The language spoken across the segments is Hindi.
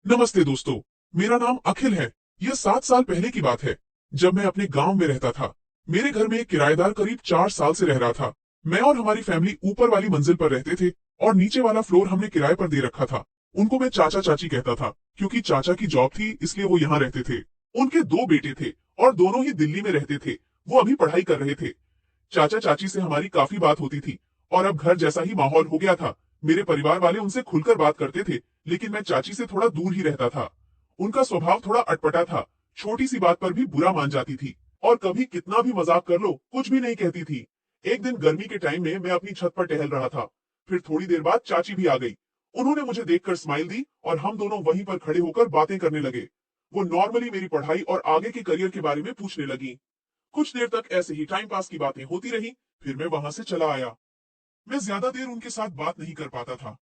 नमस्ते दोस्तों, मेरा नाम अखिल है। यह 7 साल पहले की बात है, जब मैं अपने गांव में रहता था। मेरे घर में एक किराएदार करीब 4 साल से रह रहा था। मैं और हमारी फैमिली ऊपर वाली मंजिल पर रहते थे और नीचे वाला फ्लोर हमने किराए पर दे रखा था। उनको मैं चाचा चाची कहता था, क्योंकि चाचा की जॉब थी इसलिए वो यहाँ रहते थे। उनके 2 बेटे थे और दोनों ही दिल्ली में रहते थे। वो अभी पढ़ाई कर रहे थे। चाचा चाची से हमारी काफी बात होती थी और अब घर जैसा ही माहौल हो गया था। मेरे परिवार वाले उनसे खुलकर बात करते थे, लेकिन मैं चाची से थोड़ा दूर ही रहता था। उनका स्वभाव थोड़ा अटपटा था, छोटी सी बात पर भी बुरा मान जाती थी और कभी कितना भी मजाक कर लो कुछ भी नहीं कहती थी। एक दिन गर्मी के टाइम में मैं अपनी छत पर टहल रहा था। फिर थोड़ी देर बाद चाची भी आ गई। उन्होंने मुझे देखकर स्माइल दी और हम दोनों वहीं पर खड़े होकर बातें करने लगे। वो नॉर्मली मेरी पढ़ाई और आगे के करियर के बारे में पूछने लगी। कुछ देर तक ऐसे ही टाइम पास की बातें होती रही। फिर मैं वहां से चला आया। मैं ज्यादा देर उनके साथ बात नहीं कर पाता था।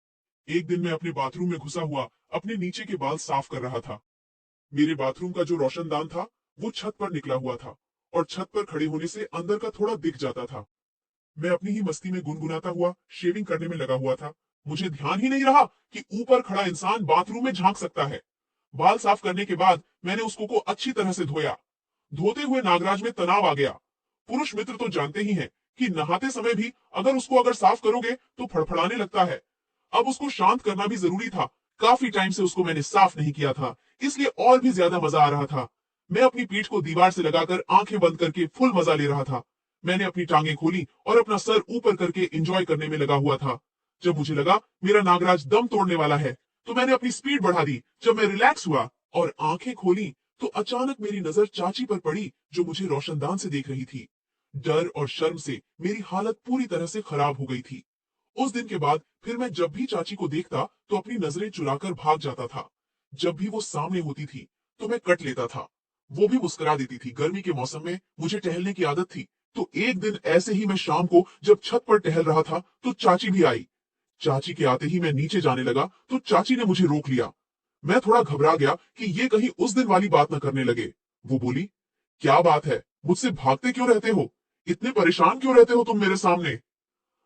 एक दिन मैं अपने बाथरूम में घुसा हुआ अपने नीचे के बाल साफ कर रहा था। मेरे बाथरूम का जो रोशनदान था वो छत पर निकला हुआ था और छत पर खड़े होने से अंदर का थोड़ा दिख जाता था। मैं अपनी ही मस्ती में गुनगुनाता हुआ शेविंग करने में लगा हुआ था। मुझे ध्यान ही नहीं रहा कि ऊपर खड़ा इंसान बाथरूम में झांक सकता है। बाल साफ करने के बाद मैंने उसको को अच्छी तरह से धोया। धोते हुए नागराज में तनाव आ गया। पुरुष मित्र तो जानते ही हैं कि नहाते समय भी अगर साफ करोगे तो फड़फड़ाने लगता है। अब उसको शांत करना भी जरूरी था। काफी टाइम से उसको मैंने साफ नहीं किया था, इसलिए और भी ज्यादा मजा आ रहा था। मैं अपनी पीठ को दीवार से लगाकर आंखें बंद करके फुल मजा ले रहा था। मैंने अपनी टांगें खोली और अपना सर ऊपर करके एंजॉय करने में लगा हुआ था। जब मुझे लगा मेरा नागराज दम तोड़ने वाला है, तो मैंने अपनी स्पीड बढ़ा दी। जब मैं रिलैक्स हुआ और आंखें खोली तो अचानक मेरी नजर चाची पर पड़ी, जो मुझे रोशनदान से देख रही थी। डर और शर्म से मेरी हालत पूरी तरह से खराब हो गई थी। उस दिन के बाद फिर मैं जब भी चाची को देखता तो अपनी नजरें चुराकर भाग जाता था। जब भी वो सामने होती थी तो मैं कट लेता था। वो भी मुस्कुरा देती थी। गर्मी के मौसम में मुझे टहलने की आदत थी, तो एक दिन ऐसे ही मैं शाम को जब छत पर टहल रहा था तो चाची भी आई। चाची के आते ही मैं नीचे जाने लगा तो चाची ने मुझे रोक लिया। मैं थोड़ा घबरा गया कि ये कहीं उस दिन वाली बात न करने लगे। वो बोली, क्या बात है, मुझसे भागते क्यों रहते हो? इतने परेशान क्यों रहते हो तुम मेरे सामने?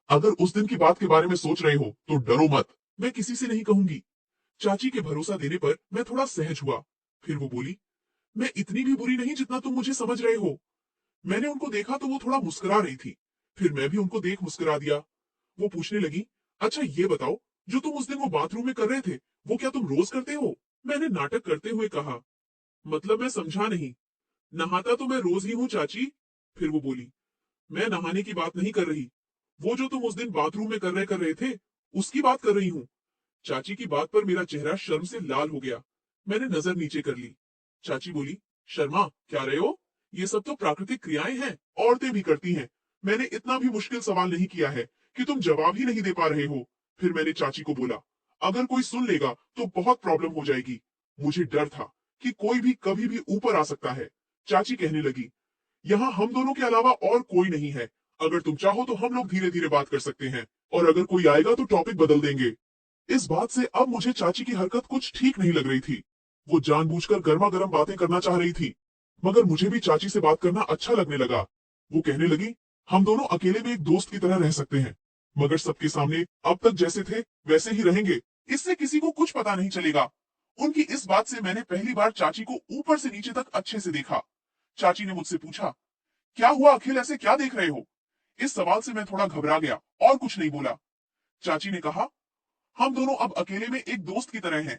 अगर उस दिन की बात के बारे में सोच रहे हो तो डरो मत, मैं किसी से नहीं कहूंगी। चाची के भरोसा देने पर मैं थोड़ा सहज हुआ। फिर वो बोली, मैं इतनी भी बुरी नहीं जितना तुम मुझे समझ रहे हो। मैंने उनको देखा तो वो थोड़ा मुस्कुरा रही थी। फिर मैं भी उनको देख मुस्कुरा दिया। वो पूछने लगी, अच्छा ये बताओ, जो तुम उस दिन वो बाथरूम में कर रहे थे वो क्या तुम रोज करते हो? मैंने नाटक करते हुए कहा, मतलब मैं समझा नहीं। नहाता तो मैं रोज ही हूँ चाची। फिर वो बोली, मैं नहाने की बात नहीं कर रही, वो जो तुम उस दिन बाथरूम में कर रहे थे उसकी बात कर रही हूँ। चाची की बात पर मेरा चेहरा शर्म से लाल हो गया। मैंने नजर नीचे कर ली। चाची बोली, शर्मा क्या रहे हो? ये सब तो प्राकृतिक क्रियाएं हैं, औरतें भी करती हैं। मैंने इतना भी मुश्किल सवाल नहीं किया है कि तुम जवाब ही नहीं दे पा रहे हो। फिर मैंने चाची को बोला, अगर कोई सुन लेगा तो बहुत प्रॉब्लम हो जाएगी। मुझे डर था कि कोई भी कभी भी ऊपर आ सकता है। चाची कहने लगी, यहाँ हम दोनों के अलावा और कोई नहीं है। अगर तुम चाहो तो हम लोग धीरे धीरे बात कर सकते हैं, और अगर कोई आएगा तो टॉपिक बदल देंगे। इस बात से अब मुझे चाची की हरकत कुछ ठीक नहीं लग रही थी। वो जानबूझकर गर्मा गर्म बातें करना चाह रही थी, मगर मुझे भी चाची से बात करना अच्छा लगने लगा। वो कहने लगी, हम दोनों अकेले में एक दोस्त की तरह रह सकते हैं, मगर सबके सामने अब तक जैसे थे वैसे ही रहेंगे। इससे किसी को कुछ पता नहीं चलेगा। उनकी इस बात से मैंने पहली बार चाची को ऊपर से नीचे तक अच्छे से देखा। चाची ने मुझसे पूछा, क्या हुआ अखिल, ऐसे क्या देख रहे हो? इस सवाल से मैं थोड़ा घबरा गया और कुछ नहीं बोला। चाची ने कहा, हम दोनों अब अकेले में एक दोस्त की तरह हैं।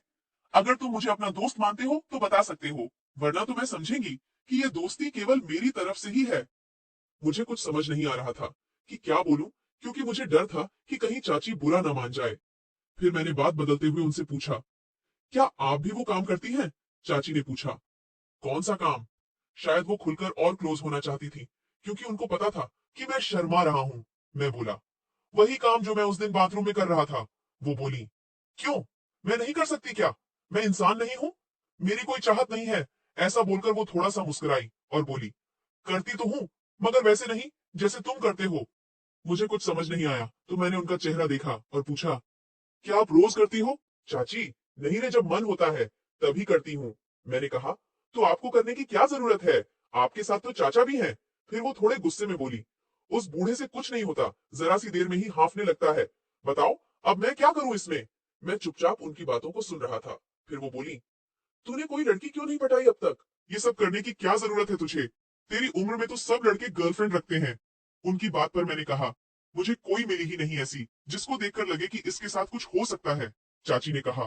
अगर तुम मुझे अपना दोस्त मानते हो तो बता सकते हो, वरना तो मैं समझेंगी कि ये दोस्ती केवल मेरी तरफ से ही है। मुझे कुछ समझ नहीं आ रहा था कि क्या बोलूं, क्योंकि मुझे डर था कि कहीं चाची बुरा ना मान जाए। फिर मैंने बात बदलते हुए उनसे पूछा, क्या आप भी वो काम करती हैं? चाची ने पूछा, कौन सा काम? शायद वो खुलकर और क्लोज होना चाहती थी, क्योंकि उनको पता था कि मैं शर्मा रहा हूं। मैं बोला, वही काम जो मैं उस दिन बाथरूम में कर रहा था। वो बोली, क्यों, मैं नहीं कर सकती क्या? मैं इंसान नहीं हूं? मेरी कोई चाहत नहीं है? ऐसा बोलकर वो थोड़ा सा मुस्कुराई और बोली, करती तो हूं, मगर वैसे नहीं जैसे तुम करते हो। मुझे कुछ समझ नहीं आया तो मैंने उनका चेहरा देखा और पूछा, क्या आप रोज करती हो? चाची, नहीं रे, जब मन होता है तभी करती हूँ। मैंने कहा, तो आपको करने की क्या जरूरत है? आपके साथ तो चाचा भी हैं। फिर वो थोड़े गुस्से में बोली, उस बूढ़े से कुछ नहीं होता, जरा सी देर में ही हांफने लगता है। बताओ अब मैं क्या करूं इसमें? मैं चुपचाप उनकी बातों को सुन रहा था। फिर वो बोली, तूने कोई लड़की क्यों नहीं पटाई अब तक? ये सब करने की क्या जरूरत है तुझे? तेरी उम्र में तो सब लड़के गर्लफ्रेंड रखते हैं। उनकी बात पर मैंने कहा, मुझे कोई मिली ही नहीं ऐसी जिसको देखकर लगे कि इसके साथ कुछ हो सकता है। चाची ने कहा,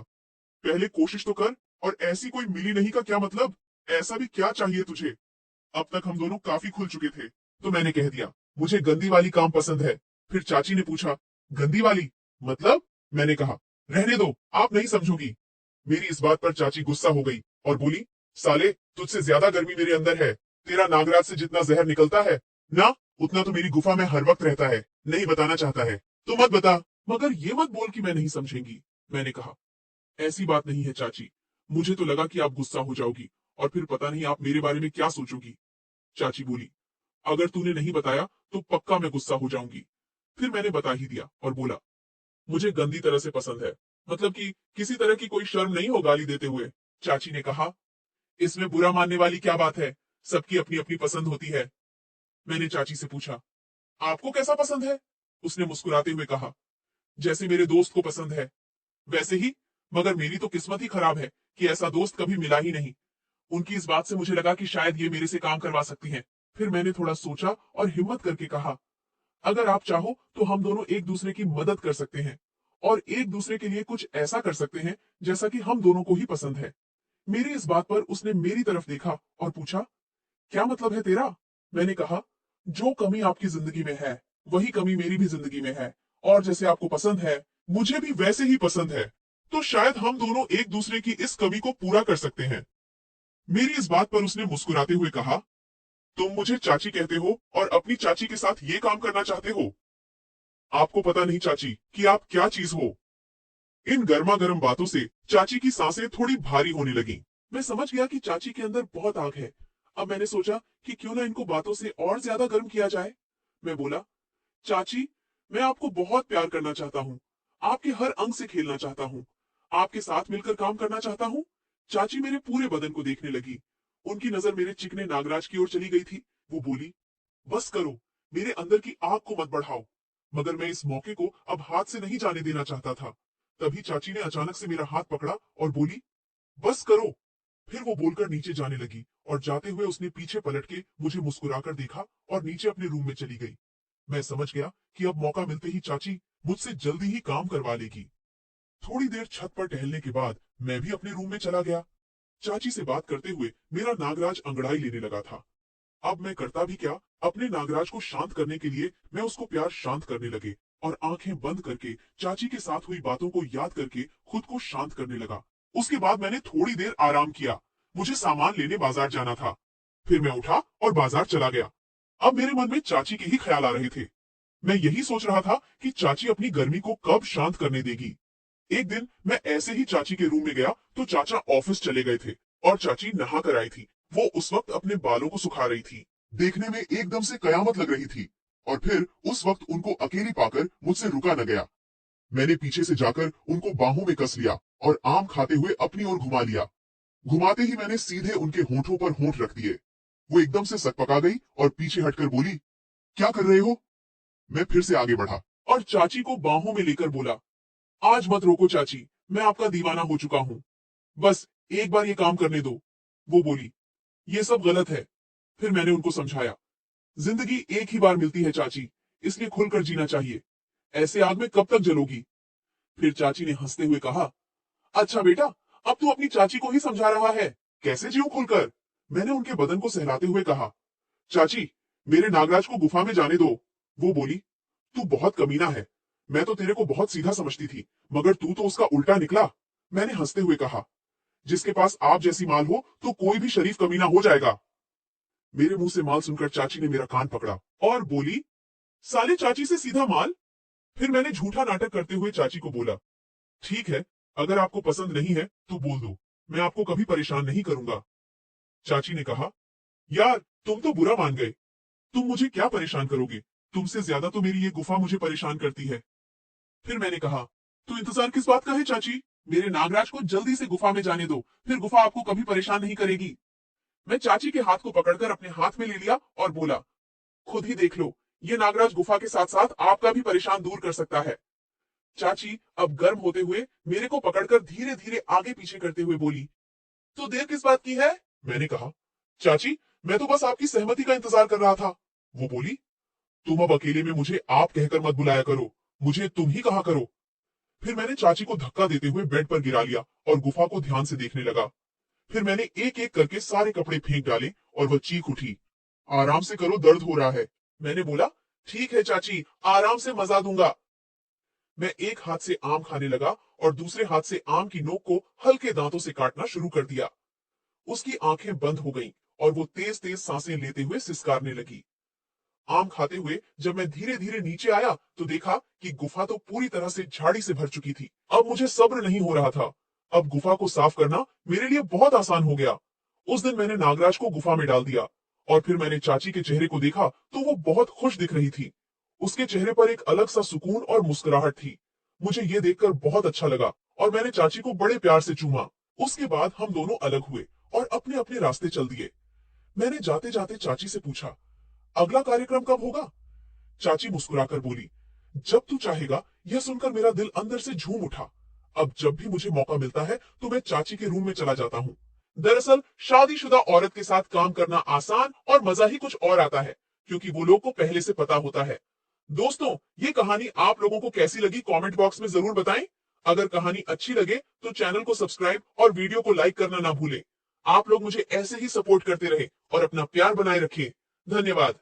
पहले कोशिश तो कर, और ऐसी कोई मिली नहीं का क्या मतलब? ऐसा भी क्या चाहिए तुझे? अब तक हम दोनों काफी खुल चुके थे, तो मैंने कह दिया, मुझे गंदी वाली काम पसंद है। फिर चाची ने पूछा, गंदी वाली मतलब? मैंने कहा, रहने दो, आप नहीं समझोगी। मेरी इस बात पर चाची गुस्सा हो गई और बोली, साले, तुझसे ज्यादा गर्मी मेरे अंदर है। तेरा नागराज से जितना जहर निकलता है ना, उतना तो मेरी गुफा में हर वक्त रहता है। नहीं बताना चाहता है तो मत बता, मगर ये मत बोल कि मैं नहीं समझेंगी। मैंने कहा, ऐसी बात नहीं है चाची, मुझे तो लगा कि आप गुस्सा हो जाओगी और फिर पता नहीं आप मेरे बारे में क्या सोचोगी। चाची बोली, अगर तूने नहीं बताया तो पक्का मैं गुस्सा हो जाऊंगी। फिर मैंने बता ही दिया और बोला, मुझे गंदी तरह से पसंद है, मतलब कि किसी तरह की कोई शर्म नहीं हो गाली देते हुए। चाची ने कहा, इसमें बुरा मानने वाली क्या बात है? सबकी अपनी अपनी पसंद होती है। मैंने चाची से पूछा, आपको कैसा पसंद है? उसने मुस्कुराते हुए कहा, जैसे मेरे दोस्त को पसंद है वैसे ही, मगर मेरी तो किस्मत ही खराब है कि ऐसा दोस्त कभी मिला ही नहीं। उनकी इस बात से मुझे लगा कि शायद ये मेरे से काम करवा सकती हैं। फिर मैंने थोड़ा सोचा और हिम्मत करके कहा, अगर आप चाहो तो हम दोनों एक दूसरे की मदद कर सकते हैं और एक दूसरे के लिए कुछ ऐसा कर सकते हैं जैसा कि हम दोनों को ही पसंद है। मेरी इस बात पर उसने मेरी तरफ देखा और पूछा, क्या मतलब है तेरा? मैंने कहा, जो कमी आपकी जिंदगी में है वही कमी मेरी भी जिंदगी में है, और जैसे आपको पसंद है मुझे भी वैसे ही पसंद है, तो शायद हम दोनों एक दूसरे की इस कमी को पूरा कर सकते हैं। मेरी इस बात पर उसने मुस्कुराते हुए कहा, तुम मुझे चाची कहते हो और अपनी चाची के साथ ये काम करना चाहते हो? आपको पता नहीं चाची कि आप क्या चीज हो। इन गर्मा गर्म बातों से चाची की सांसें थोड़ी भारी होने लगी। मैं समझ गया कि चाची के अंदर बहुत आग है। अब मैंने सोचा कि क्यों ना इनको बातों से और ज्यादा गर्म किया जाए। मैं बोला, चाची, मैं आपको बहुत प्यार करना चाहता हूँ, आपके हर अंग से खेलना चाहता हूँ, आपके साथ मिलकर काम करना चाहता हूँ। चाची मेरे पूरे बदन को देखने लगी। उनकी नजर मेरे चिकने नागराज की ओर चली गई थी। वो बोली, बस करो, मेरे अंदर की आग को मत बढ़ाओ। मगर मैं इस मौके को अब हाथ से नहीं जाने देना चाहता था। तभी चाची ने अचानक से मेरा हाथ पकड़ा और बोली, बस करो। फिर वो बोलकर नीचे जाने लगी और जाते हुए उसने पीछे पलट के मुझे मुस्कुराकर देखा और नीचे अपने रूम में चली गई। मैं समझ गया कि अब मौका मिलते ही चाची मुझसे जल्दी ही काम करवा लेगी। थोड़ी देर छत पर टहलने के बाद मैं भी अपने रूम में चला गया। चाची से बात करते हुए मेरा नागराज अंगड़ाई लेने लगा था। अब मैं करता भी क्या, अपने नागराज को शांत करने के लिए मैं उसको प्यार शांत करने लगे और आंखें बंद करके चाची के साथ हुई बातों को याद करके खुद को शांत करने लगा। उसके बाद मैंने थोड़ी देर आराम किया। मुझे सामान लेने बाजार जाना था। फिर मैं उठा और बाजार चला गया। अब मेरे मन में चाची के ही ख्याल आ रहे थे। मैं यही सोच रहा था कि चाची अपनी गर्मी को कब शांत करने देगी। एक दिन मैं ऐसे ही चाची के रूम में गया तो चाचा ऑफिस चले गए थे और चाची नहा कर आई थी। वो उस वक्त अपने बालों को सुखा रही थी। देखने में एकदम से कयामत लग रही थी। और फिर उस वक्त उनको अकेली पाकर मुझसे रुका न गया। मैंने पीछे से जाकर उनको बाहों में कस लिया और आम खाते हुए अपनी ओर घुमा लिया। घुमाते ही मैंने सीधे उनके होठों पर होंठ रख दिए। वो एकदम से सकपका गई और पीछे हटकर बोली, क्या कर रहे हो? मैं फिर से आगे बढ़ा और चाची को बाहों में लेकर बोला, आज मत रोको चाची, मैं आपका दीवाना हो चुका हूँ। बस एक बार ये काम करने दो। वो बोली, ये सब गलत है। फिर मैंने उनको समझाया, जिंदगी एक ही बार मिलती है चाची, इसलिए खुलकर जीना चाहिए। ऐसे आग में कब तक जलोगी? फिर चाची ने हंसते हुए कहा, अच्छा बेटा, अब तू अपनी चाची को ही समझा रहा है, कैसे जीऊं खुलकर? मैंने उनके बदन को सहलाते हुए कहा, चाची, मेरे नागराज को गुफा में जाने दो। वो बोली, तू बहुत कमीना है। मैं तो तेरे को बहुत सीधा समझती थी, मगर तू तो उसका उल्टा निकला। मैंने हंसते हुए कहा, जिसके पास आप जैसी माल हो तो कोई भी शरीफ कमीना हो जाएगा। मेरे मुंह से माल सुनकर चाची ने मेरा कान पकड़ा और बोली, साले चाची से सीधा माल? फिर मैंने झूठा नाटक करते हुए चाची को बोला, ठीक है, अगर आपको पसंद नहीं है तो बोल दो, मैं आपको कभी परेशान नहीं करूंगा। चाची ने कहा, यार तुम तो बुरा मान गए, तुम मुझे क्या परेशान करोगे? तुमसे ज्यादा तो मेरी ये गुफा मुझे परेशान करती है। फिर मैंने कहा, तो इंतजार किस बात का है चाची? मेरे नागराज को जल्दी से गुफा में जाने दो, फिर गुफा आपको कभी परेशान नहीं करेगी। मैं चाची के हाथ को पकड़कर अपने हाथ में ले लिया और बोला, खुद ही देख लो, ये नागराज गुफा के साथ साथ आपका भी परेशान दूर कर सकता है। चाची अब गर्म होते हुए मेरे को पकड़कर धीरे धीरे आगे पीछे करते हुए बोली, तो देर किस बात की है? मैंने कहा, चाची मैं तो बस आपकी सहमति का इंतजार कर रहा था। वो बोली, तुम अब अकेले में मुझे आप कहकर मत बुलाया करो, मुझे तुम ही कहा करो। फिर मैंने चाची को धक्का देते हुए बेड पर गिरा लिया और गुफा को ध्यान से देखने लगा। फिर मैंने एक एक करके सारे कपड़े फेंक डाले और वह चीख उठी, आराम से करो, दर्द हो रहा है। मैंने बोला, ठीक है चाची, आराम से मजा दूंगा। मैं एक हाथ से आम खाने लगा और दूसरे हाथ से आम की नोक को हल्के दांतों से काटना शुरू कर दिया। उसकी आंखें बंद हो गईं और वो तेज तेज सांसें लेते हुए सिसकारने लगी। आम खाते हुए जब मैं धीरे धीरे नीचे आया तो देखा कि गुफा तो पूरी तरह से झाड़ी से भर चुकी थी। अब मुझे सब्र नहीं हो रहा था। अब गुफा को साफ करना मेरे लिए बहुत आसान हो गया। उस दिन मैंने नागराज को गुफा में डाल दिया और फिर मैंने चाची के चेहरे को देखा तो वो बहुत खुश दिख रही थी। उसके चेहरे पर एक अलग सा सुकून और मुस्कुराहट थी। मुझे ये देखकर बहुत अच्छा लगा और मैंने चाची को बड़े प्यार से चूमा। उसके बाद हम दोनों अलग हुए और अपने अपने रास्ते चल दिए। मैंने जाते जाते चाची से पूछा, अगला कार्यक्रम कब होगा? चाची मुस्कुराकर बोली, जब तू चाहेगा। यह सुनकर मेरा दिल अंदर से झूम उठा। अब जब भी मुझे मौका मिलता है तो मैं चाची के रूम में चला जाता हूँ। दरअसल शादीशुदा औरत के साथ काम करना आसान और मजा ही कुछ और आता है, क्योंकि वो लोग को पहले से पता होता है। दोस्तों, ये कहानी आप लोगों को कैसी लगी कमेंट बॉक्स में जरूर बताएं। अगर कहानी अच्छी लगे तो चैनल को सब्सक्राइब और वीडियो को लाइक करना ना भूलें। आप लोग मुझे ऐसे ही सपोर्ट करते रहे और अपना प्यार बनाए रखें। धन्यवाद।